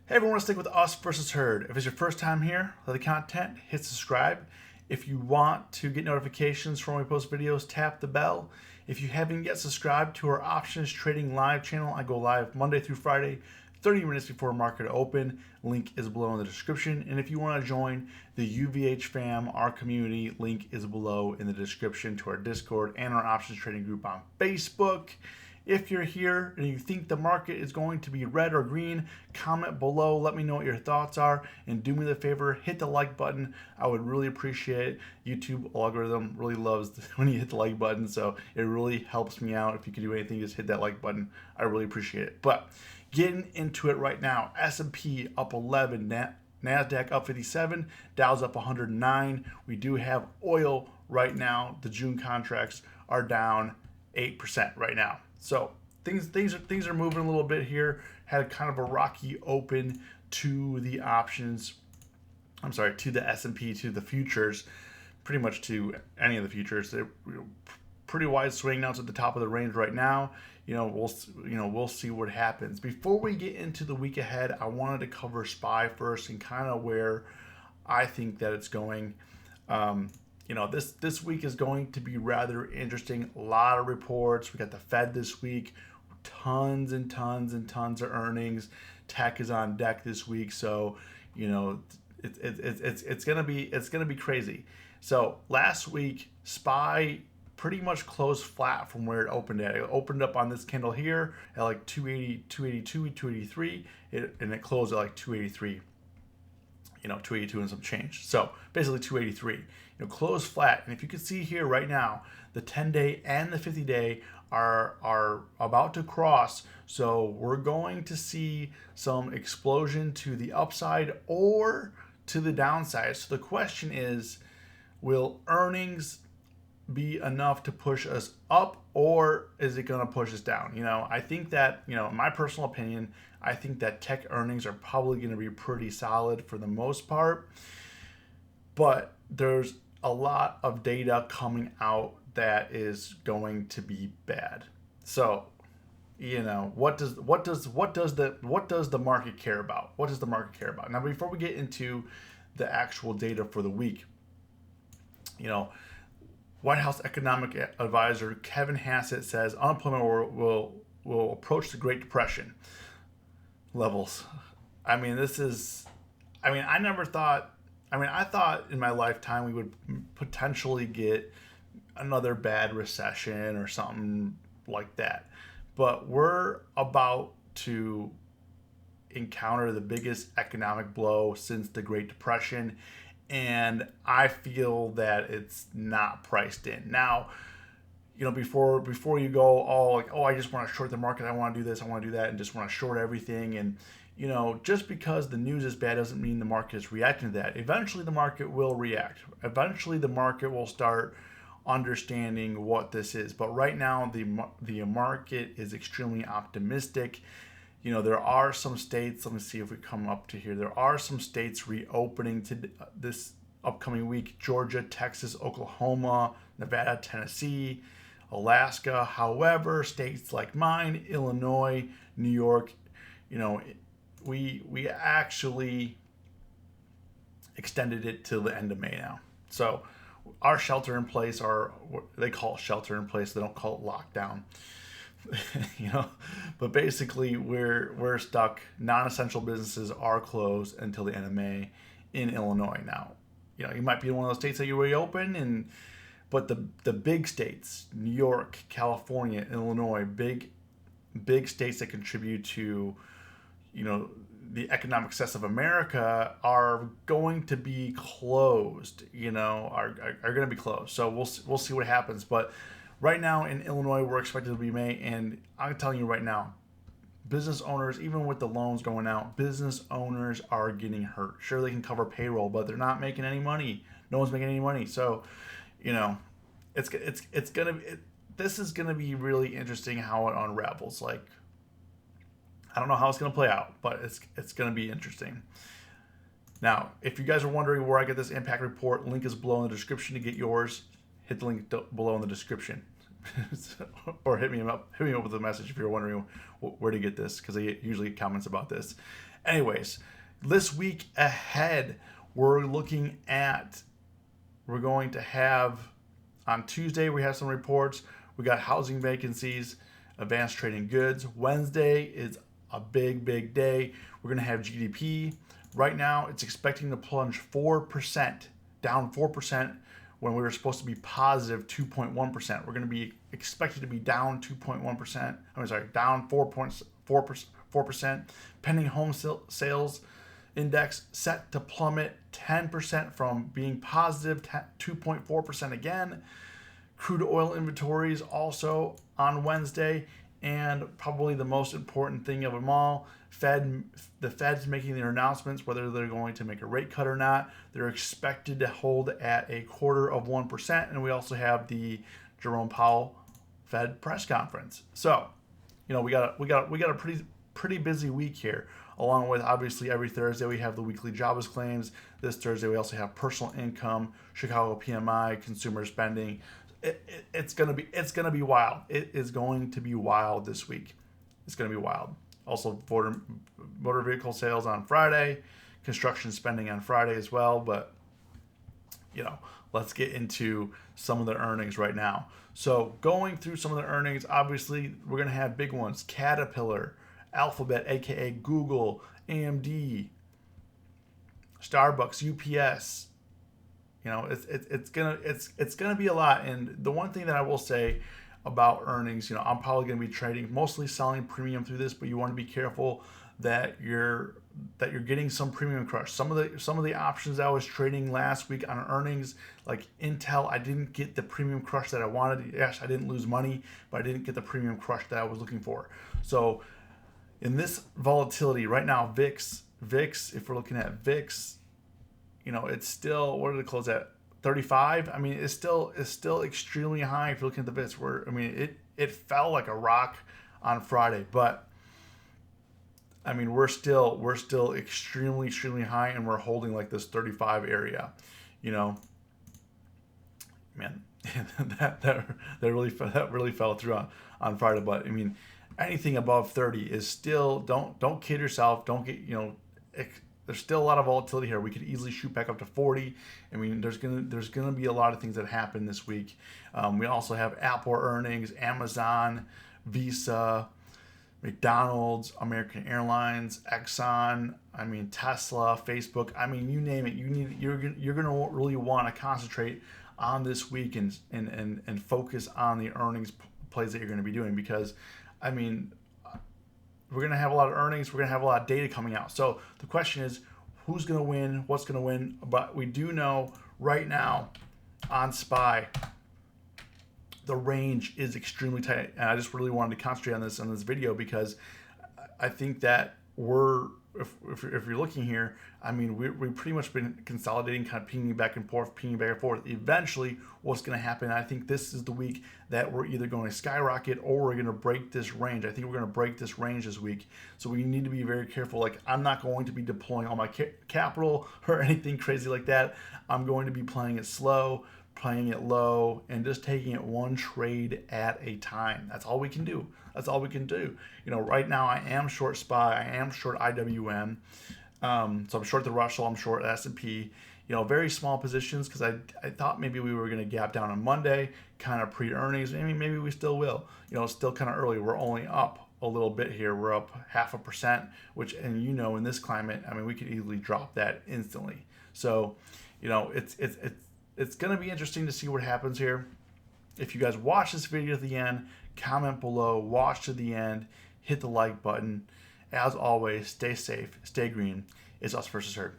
Hey everyone, want to stick with us versus herd. If it's your first time here, like the content, hit subscribe. If you want to get notifications from when we post videos, tap the bell. If you haven't yet subscribed to our options trading live channel, I go live Monday through Friday, 30 minutes before market open. Link is below in the description. And if you want to join the UVH fam, our community, link is below in the description to our Discord and our options trading group on Facebook. If you're here and you think the market is going to be red or green, comment below. Let me know what your thoughts are. And do me the favor, hit the like button. I would really appreciate it. YouTube algorithm really loves when you hit the like button. So it really helps me out. If you could do anything, just hit that like button. I really appreciate it. But getting into it right now, S&P up 11, NASDAQ up 57, Dow's up 109. We do have oil right now. The June contracts are down 8% right now. So things are moving a little bit here. Had kind of a rocky open to the options. I'm sorry, to the S&P, to the futures, pretty much to any of the futures. They're pretty wide swing now. It's at the top of the range right now. We'll see what happens. Before we get into the week ahead, I wanted to cover SPY first and kind of where I think that it's going. This week is going to be rather interesting. A lot of reports. We got the Fed this week, tons and tons and tons of earnings. Tech is on deck this week, so it's gonna be crazy. So last week, SPY pretty much closed flat from where it opened at. It opened up on this candle here at like 280, 282, 283, and it closed at like 283. 282 and some change. So basically 283. Closed flat. And if you can see here right now, the 10-day and the 50-day are about to cross. So we're going to see some explosion to the upside or to the downside. So the question is, will earnings be enough to push us up, or is it going to push us down? I think that, in my personal opinion, I think that tech earnings are probably going to be pretty solid for the most part, but there's a lot of data coming out that is going to be bad. So, what does the market care about? What does the market care about? Now, before we get into the actual data for the week, White House economic advisor Kevin Hassett says unemployment will approach the Great Depression levels. I thought in my lifetime we would potentially get another bad recession or something like that. But we're about to encounter the biggest economic blow since the Great Depression, and I feel that it's not priced in. Now, before you go all like, oh, I just want to short the market, I want to do this, I want to do that, and just want to short everything. And, just because the news is bad doesn't mean the market is reacting to that. Eventually the market will react. Eventually the market will start understanding what this is. But right now the market is extremely optimistic. There are some states, let me see if we come up to here. There are some states reopening to this upcoming week: Georgia, Texas, Oklahoma, Nevada, Tennessee, Alaska. However, states like mine, Illinois, New York, we actually extended it till the end of May now. So our shelter in place, they call it shelter in place, they don't call it lockdown. But basically we're stuck. Non-essential businesses are closed until the end of May in Illinois. Now, you might be in one of those states that you reopen, but the big states, New York, California, Illinois, big states that contribute to the economic success of America, are going to be closed. Are going to be closed. So we'll see what happens. But right now in Illinois, we're expected to be May, and I'm telling you right now, business owners, even with the loans going out, business owners are getting hurt. Sure, they can cover payroll, but they're not making any money. No one's making any money. So, this is gonna be really interesting how it unravels. Like, I don't know how it's gonna play out, but it's gonna be interesting. Now, if you guys are wondering where I get this impact report, link is below in the description to get yours. Hit the link below in the description. Or hit me up with a message if you're wondering where to get this, because I usually get comments about this. Anyways, this week ahead, we're going to have, on Tuesday, we have some reports. We got housing vacancies, advanced trading goods. Wednesday is a big day. We're going to have GDP. Right now, it's expecting to plunge 4%, down 4%, when we were supposed to be positive 2.1%. We're going to be expected to be down 2.1%. Down 4%. Pending home sales index set to plummet 10% from being positive 2.4% again. Crude oil inventories also on Wednesday, and probably the most important thing of them all, the Fed's making their announcements whether they're going to make a rate cut or not. They're expected to hold at 0.25%, and we also have the Jerome Powell Fed press conference. So, we got a pretty busy week here. Along with, obviously, every Thursday we have the weekly jobless claims. This Thursday we also have personal income, Chicago PMI, consumer spending. It's gonna be wild. It is going to be wild this week. It's gonna be wild. Also, motor vehicle sales on Friday, construction spending on Friday as well. But let's get into some of the earnings right now. So going through some of the earnings, obviously we're gonna have big ones: Caterpillar, Alphabet, aka Google, AMD, Starbucks, UPS. It's gonna be a lot. And the one thing that I will say about earnings, I'm probably gonna be trading, mostly selling premium through this, but you want to be careful that you're getting some premium crush. Some of the options I was trading last week on earnings, like Intel, I didn't get the premium crush that I wanted. Yes, I didn't lose money, but I didn't get the premium crush that I was looking for. So in this volatility right now, VIX, if we're looking at VIX, it's still, what did it close at? 35. I mean, it's still extremely high if you're looking at the VIX. It fell like a rock on Friday, but I mean, we're still extremely high, and we're holding like this 35 area. Man, that really fell through on Friday. But I mean, anything above 30 is still, don't kid yourself. Don't get, there's still a lot of volatility here. We could easily shoot back up to 40. I mean, there's gonna be a lot of things that happen this week. We also have Apple earnings, Amazon, Visa, McDonald's, American Airlines, Exxon. I mean, Tesla, Facebook. I mean, you name it. You're gonna really want to concentrate on this week and focus on the earnings plays that you're going to be doing, because I mean, we're going to have a lot of earnings. We're going to have a lot of data coming out. So the question is, who's going to win? What's going to win? But we do know right now on SPY, the range is extremely tight. And I just really wanted to concentrate on this video, because I think that if you're looking here, I mean, we've pretty much been consolidating, kind of pinging back and forth. Eventually, what's going to happen, I think this is the week that we're either going to skyrocket or we're going to break this range. I think we're going to break this range this week. So we need to be very careful. Like, I'm not going to be deploying all my capital or anything crazy like that. I'm going to be playing it slow, playing it low, and just taking it one trade at a time. That's all we can do. Right now I am short SPY, I am short IWM. So I'm short the Russell, I'm short S&P. Very small positions, because I thought maybe we were going to gap down on Monday, kind of pre-earnings. I mean, maybe we still will. It's still kind of early. We're only up a little bit here. We're up 0.5%, which, and in this climate, I mean, we could easily drop that instantly. So, it's going to be interesting to see what happens here. If you guys watch this video to the end, comment below, watch to the end, hit the like button. As always, stay safe, stay green. It's us versus herd.